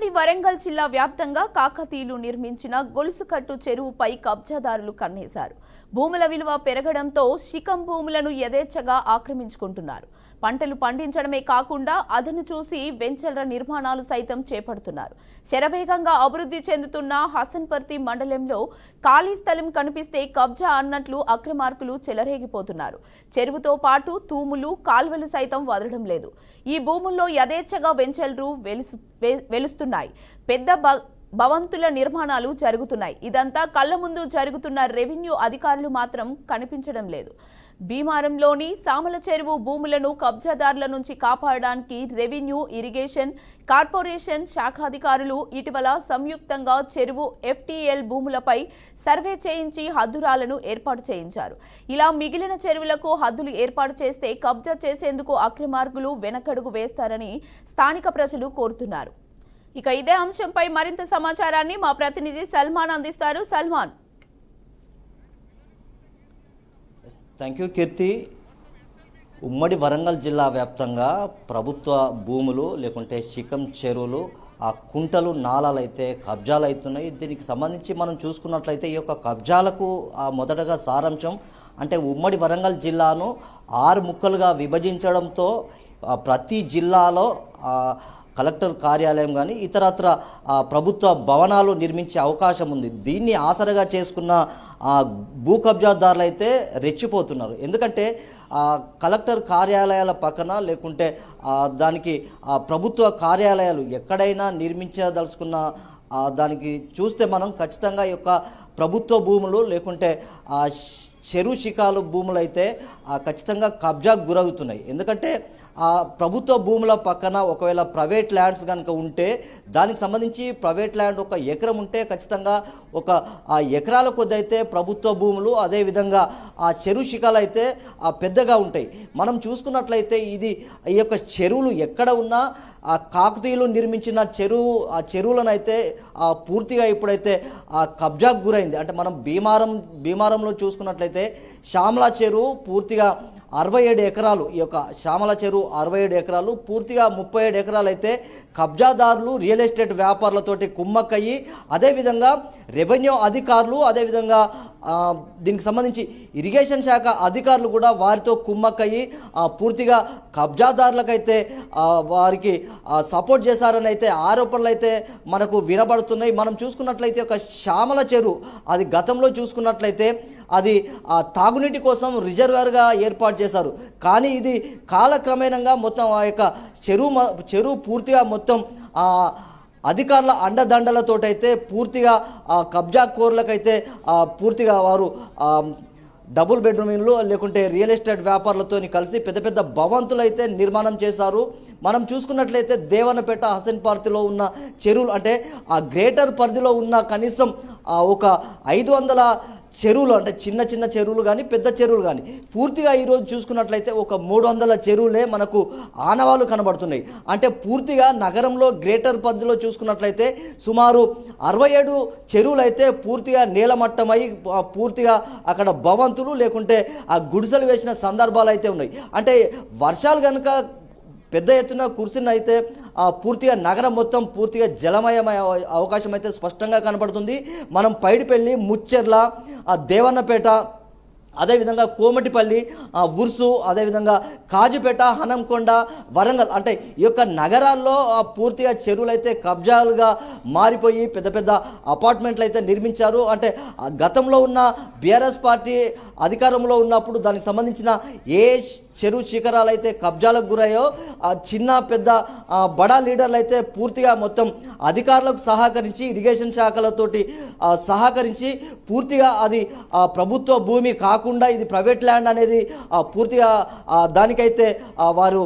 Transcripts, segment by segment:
ఉమ్మడి వరంగల్ జిల్లా వ్యాప్తంగా కాకతీయులు నిర్మించిన గొలుసుకట్టు చెరువుపై కబ్జాదారులు కన్నేశారు. భూముల విలువ పెరగడంతో శిఖం భూములను యథేచ్ఛగా ఆక్రమించుకుంటున్నారు. పంటలు పండించడమే కాకుండా అదను చూసి వెంచర్ల నిర్మాణాలు సైతం చేపడుతున్నారు. శరవేగంగా అభివృద్ధి చెందుతున్న హసన్పర్తి మండలంలో ఖాళీ స్థలం కనిపిస్తే కబ్జా అన్నట్లు అక్రమార్కులు చెలరేగిపోతున్నారు. చెరువుతో పాటు తూములు, కాల్వలు సైతం వదలడం లేదు. ఈ భూముల్లో యథేచ్ఛగా వెంచర్లు వెలుస్తున్నాయి. పెద్ద భవంతుల నిర్మాణాలు జరుగుతున్నాయి. ఇదంతా కళ్ల ముందు జరుగుతున్న రెవెన్యూ అధికారులు మాత్రం కనిపించడం లేదు. భీమారంలోని సామల చెరువు భూములను కబ్జాదారుల నుంచి కాపాడడానికి రెవెన్యూ, ఇరిగేషన్, కార్పొరేషన్ శాఖాధికారులు ఇటీవల సంయుక్తంగా చెరువు FTL భూములపై సర్వే చేయించి హద్దురాలను ఏర్పాటు చేయించారు. ఇలా మిగిలిన చెరువులకు హద్దులు ఏర్పాటు చేస్తే కబ్జా చేసేందుకు అక్రమార్గులు వెనకడుగు వేస్తారని స్థానిక ప్రజలు కోరుతున్నారు. ఇక ఇదే అంశంపై మరింత సమాచారాన్ని మా ప్రతినిధి సల్మాన్ అందిస్తారు. సల్మాన్. థ్యాంక్ యూ కీర్తి. ఉమ్మడి వరంగల్ జిల్లా వ్యాప్తంగా ప్రభుత్వ భూములు లేకుంటే శిఖం చెరువులు, ఆ కుంటలు, నాలాలు అయితే కబ్జాలు అవుతున్నాయి. దీనికి సంబంధించి మనం చూసుకున్నట్లయితే ఈ యొక్క కబ్జాలకు మొదటగా సారాంశం అంటే ఉమ్మడి వరంగల్ జిల్లాను 6 ముక్కలుగా విభజించడంతో ప్రతి జిల్లాలో కలెక్టర్ కార్యాలయం కానీ ఇతరత్ర ప్రభుత్వ భవనాలు నిర్మించే అవకాశం ఉంది. దీన్ని ఆసరగా చేసుకున్న భూ కబ్జాదారులు అయితే రెచ్చిపోతున్నారు. ఎందుకంటే కలెక్టర్ కార్యాలయాల పక్కన లేకుంటే దానికి ప్రభుత్వ కార్యాలయాలు ఎక్కడైనా నిర్మించదలుచుకున్న దానికి చూస్తే మనం ఖచ్చితంగా ఈ యొక్క ప్రభుత్వ భూములు లేకుంటే చెరువు శిఖాలు భూములు అయితే ఖచ్చితంగా కబ్జాకు గురవుతున్నాయి. ఎందుకంటే ప్రభుత్వ భూముల పక్కన ఒకవేళ ప్రైవేట్ ల్యాండ్స్ కనుక ఉంటే దానికి సంబంధించి ప్రైవేట్ ల్యాండ్ ఒక ఎకరం ఉంటే ఖచ్చితంగా ఒక ఎకరాల కొద్ది అయితే ప్రభుత్వ భూములు, అదేవిధంగా ఆ చెరువు శిఖాలు అయితే పెద్దగా ఉంటాయి. మనం చూసుకున్నట్లయితే ఈ యొక్క చెరువులు ఎక్కడ ఉన్నా కాకతీయులు నిర్మించిన చెరువులను అయితే పూర్తిగా ఇప్పుడైతే కబ్జాకు గురైంది. అంటే మనం భీమారంలో చూసుకున్నట్లయితే శ్యామల చెరువు పూర్తిగా 67 ఎకరాలు, ఈ యొక్క శ్యామల చెరువు 67 ఎకరాలు, పూర్తిగా 37 ఎకరాలు అయితే కబ్జాదారులు రియల్ ఎస్టేట్ వ్యాపారులతోటి కుమ్మక్కయ్యి, అదేవిధంగా రెవెన్యూ అధికారులు, అదేవిధంగా దీనికి సంబంధించి ఇరిగేషన్ శాఖ అధికారులు కూడా వారితో కుమ్మక్కయ్యి పూర్తిగా కబ్జాదారులకైతే వారికి సపోర్ట్ చేశారని అయితే ఆరోపణలు అయితే మనకు వినబడుతున్నాయి. మనం చూసుకున్నట్లయితే ఒక శ్యామల చెరువు అది గతంలో చూసుకున్నట్లయితే అది తాగునీటి కోసం రిజర్వాయర్గా ఏర్పాటు చేశారు. కానీ ఇది కాలక్రమేణంగా మొత్తం ఆ యొక్క చెరువు పూర్తిగా మొత్తం అధికారుల అండదండలతోటైతే పూర్తిగా కబ్జా కోర్లకైతే పూర్తిగా వారు డబుల్ బెడ్రూమ్ ఇళ్ళు లేకుంటే రియల్ ఎస్టేట్ వ్యాపారులతో కలిసి పెద్ద పెద్ద భవంతులు అయితే నిర్మాణం చేశారు. మనం చూసుకున్నట్లయితే దేవన్నపేట, హసన్పర్తిలో ఉన్న చెరువులు అంటే ఆ గ్రేటర్ పరిధిలో ఉన్న కనీసం ఒక 500 చెరువులు అంటే చిన్న చిన్న చెరువులు కానీ పెద్ద చెరువులు కానీ పూర్తిగా ఈరోజు చూసుకున్నట్లయితే ఒక 300 చెరువులే మనకు ఆనవాళ్ళు కనబడుతున్నాయి. అంటే పూర్తిగా నగరంలో గ్రేటర్ పరిధిలో చూసుకున్నట్లయితే సుమారు 67 చెరువులు అయితే పూర్తిగా నీలమట్టమై పూర్తిగా అక్కడ భవంతులు లేకుంటే ఆ గుడిసెలు వేసిన సందర్భాలు అయితే ఉన్నాయి. అంటే వర్షాలు కనుక పెద్ద ఎత్తున కురిసిన అయితే పూర్తిగా నగరం మొత్తం పూర్తిగా జలమయమయ అవకాశం అయితే స్పష్టంగా కనబడుతుంది. మనం పైడిపల్లి, ముచ్చెర్ల, దేవన్నపేట, అదేవిధంగా కోమటిపల్లి, ఉర్సు, అదేవిధంగా కాజుపేట, హనంకొండ, వరంగల్ అంటే ఈ యొక్క నగరాల్లో పూర్తిగా చెరువులు అయితే కబ్జాలుగా మారిపోయి పెద్ద పెద్ద అపార్ట్మెంట్లు అయితే నిర్మించారు. అంటే గతంలో ఉన్న బీఆర్ఎస్ పార్టీ అధికారంలో ఉన్నప్పుడు దానికి సంబంధించిన ఏ చెరువు శిఖరాలు అయితే కబ్జాలకు గురయ్యో చిన్న పెద్ద బడా లీడర్లు అయితే పూర్తిగా మొత్తం అధికారులకు సహకరించి ఇరిగేషన్ శాఖలతోటి సహకరించి పూర్తిగా అది ప్రభుత్వ భూమి కాకుండా ఇది ప్రైవేట్ ల్యాండ్ అనేది పూర్తిగా దానికైతే వారు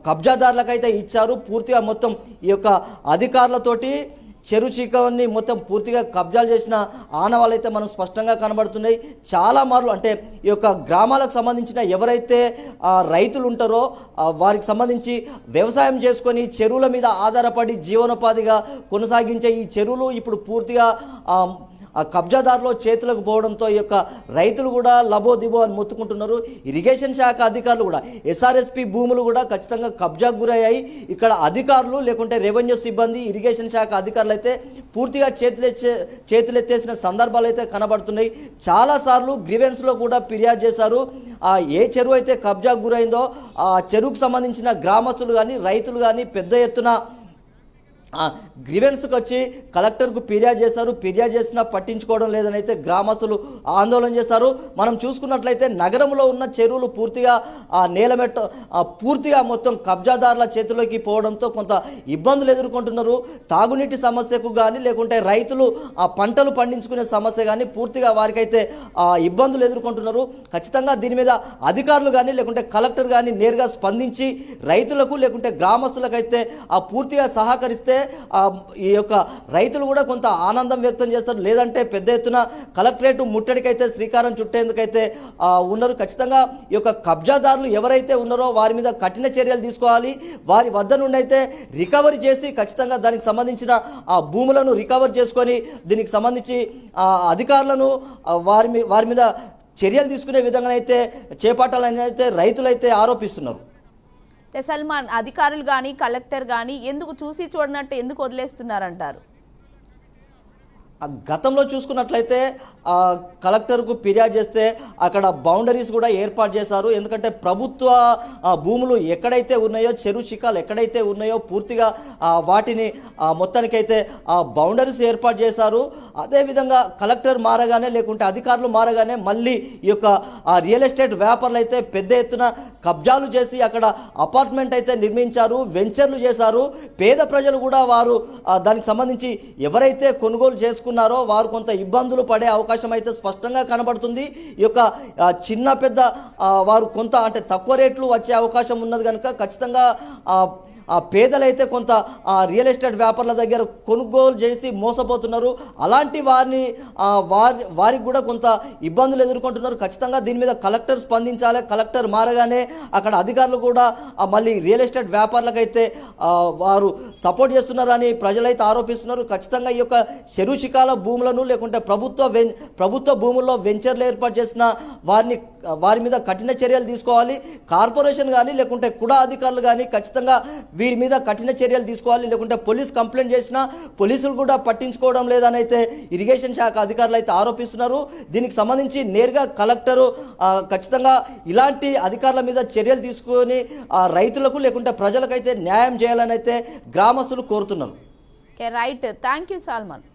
కబ్జాదారులకైతే ఇచ్చారు. పూర్తిగా మొత్తం ఈ యొక్క అధికారులతోటి చెరువు శిఖాన్ని మొత్తం పూర్తిగా కబ్జాలు చేసిన ఆనవాళ్ళు అయితే మనం స్పష్టంగా కనబడుతున్నాయి. చాలా మార్లు అంటే ఈ యొక్క గ్రామాలకు సంబంధించిన ఎవరైతే రైతులు ఉంటారో వారికి సంబంధించి వ్యవసాయం చేసుకొని చెరువుల మీద ఆధారపడి జీవనోపాధిగా కొనసాగించే ఈ చెరువులు ఇప్పుడు పూర్తిగా ఆ కబ్జాదారులో చేతులకు పోవడంతో ఈ యొక్క రైతులు కూడా లబోదిబో అని మొత్తుకుంటున్నారు. ఇరిగేషన్ శాఖ అధికారులు కూడా ఎస్ఆర్ఎస్పి భూములు కూడా ఖచ్చితంగా కబ్జాకు గురయ్యాయి. ఇక్కడ అధికారులు లేకుంటే రెవెన్యూ సిబ్బంది ఇరిగేషన్ శాఖ అధికారులు అయితే పూర్తిగా చేతులెత్తేసిన సందర్భాలు అయితే కనబడుతున్నాయి. చాలాసార్లు గ్రీవెన్స్లో కూడా ఫిర్యాదు చేశారు. ఏ చెరువు అయితే కబ్జాకు గురైందో ఆ చెరువుకు సంబంధించిన గ్రామస్తులు కానీ రైతులు కానీ పెద్ద ఎత్తున గ్రీవెన్స్కి వచ్చి కలెక్టర్కు ఫిర్యాదు చేశారు. ఫిర్యాదు చేసినా పట్టించుకోవడం లేదని అయితే గ్రామస్తులు ఆందోళన చేశారు. మనం చూసుకున్నట్లయితే నగరంలో ఉన్న చెరువులు పూర్తిగా నేలమెట్ట పూర్తిగా మొత్తం కబ్జాదారుల చేతిలోకి పోవడంతో కొంత ఇబ్బందులు ఎదుర్కొంటున్నారు. తాగునీటి సమస్యకు కానీ లేకుంటే రైతులు పంటలు పండించుకునే సమస్య కానీ పూర్తిగా వారికైతే ఇబ్బందులు ఎదుర్కొంటున్నారు. ఖచ్చితంగా దీని మీద అధికారులు కానీ లేకుంటే కలెక్టర్ కానీ నేరుగా స్పందించి రైతులకు లేకుంటే గ్రామస్తులకైతే పూర్తిగా సహకరిస్తే ఈ యొక్క రైతులు కూడా కొంత ఆనందం వ్యక్తం చేస్తారు. లేదంటే పెద్ద ఎత్తున కలెక్టరేట్ ముట్టడికైతే శ్రీకారం చుట్టేందుకైతే ఉన్నారు. ఖచ్చితంగా ఈ యొక్క కబ్జాదారులు ఎవరైతే ఉన్నారో వారి మీద కఠిన చర్యలు తీసుకోవాలి. వారి వద్ద నుండి అయితే రికవరీ చేసి ఖచ్చితంగా దానికి సంబంధించిన భూములను రికవర్ చేసుకొని దీనికి సంబంధించి అధికారులను వారి మీద చర్యలు తీసుకునే విధంగా అయితే చేపట్టాలని అయితే రైతులైతే ఆరోపిస్తున్నారు. సల్మాన్, అధికారులు కానీ కలెక్టర్ కానీ ఎందుకు చూసి చూడనట్టు ఎందుకు వదిలేస్తున్నారంటారు? గతంలో చూసుకున్నట్లయితే కలెక్టర్కు ఫిర్యాదు చేస్తే అక్కడ బౌండరీస్ కూడా ఏర్పాటు చేశారు. ఎందుకంటే ప్రభుత్వ భూములు ఎక్కడైతే ఉన్నాయో చెరువు శిఖాలు ఎక్కడైతే ఉన్నాయో పూర్తిగా వాటిని మొత్తానికైతే బౌండరీస్ ఏర్పాటు చేశారు. అదేవిధంగా కలెక్టర్ మారగానే లేకుంటే అధికారులు మారగానే మళ్ళీ ఈ యొక్క రియల్ ఎస్టేట్ వ్యాపారులు అయితే పెద్ద ఎత్తున కబ్జాలు చేసి అక్కడ అపార్ట్మెంట్ అయితే నిర్మించారు, వెంచర్లు చేశారు. పేద ప్రజలు కూడా వారు దానికి సంబంధించి ఎవరైతే కొనుగోలు చేసుకున్నారో వారు కొంత ఇబ్బందులు పడే అవకాశం అయితే స్పష్టంగా కనబడుతుంది. ఈ యొక్క చిన్న పెద్ద వారు కొంత అంటే తక్కువ రేట్లు వచ్చే అవకాశం ఉన్నది కనుక ఖచ్చితంగా పేదలైతే కొంత రియల్ ఎస్టేట్ వ్యాపారుల దగ్గర కొనుగోలు చేసి మోసపోతున్నారు. అలాంటి వారికి కూడా కొంత ఇబ్బందులు ఎదుర్కొంటున్నారు. ఖచ్చితంగా దీని మీద కలెక్టర్ స్పందించాలి. కలెక్టర్ మారగానే అక్కడ అధికారులు కూడా మళ్ళీ రియల్ ఎస్టేట్ వ్యాపారులకైతే వారు సపోర్ట్ చేస్తున్నారని ప్రజలైతే ఆరోపిస్తున్నారు. ఖచ్చితంగా ఈ యొక్క చెరువు శిఖాల భూములను లేకుంటే ప్రభుత్వ భూముల్లో వెంచర్లు ఏర్పాటు చేసిన వారి మీద కఠిన చర్యలు తీసుకోవాలి. కార్పొరేషన్ కానీ లేకుంటే కుడా అధికారులు కానీ ఖచ్చితంగా వీరి మీద కఠిన చర్యలు తీసుకోవాలి. లేకుంటే పోలీస్ కంప్లైంట్ చేసినా పోలీసులు కూడా పట్టించుకోవడం లేదని అయితే ఇరిగేషన్ శాఖ అధికారులు అయితే ఆరోపిస్తున్నారు. దీనికి సంబంధించి నేరుగా కలెక్టరు ఖచ్చితంగా ఇలాంటి అధికారుల మీద చర్యలు తీసుకొని రైతులకు లేకుంటే ప్రజలకైతే న్యాయం చేయాలని అయితే గ్రామస్తులు కోరుతున్నారు. Right, thank you Salman.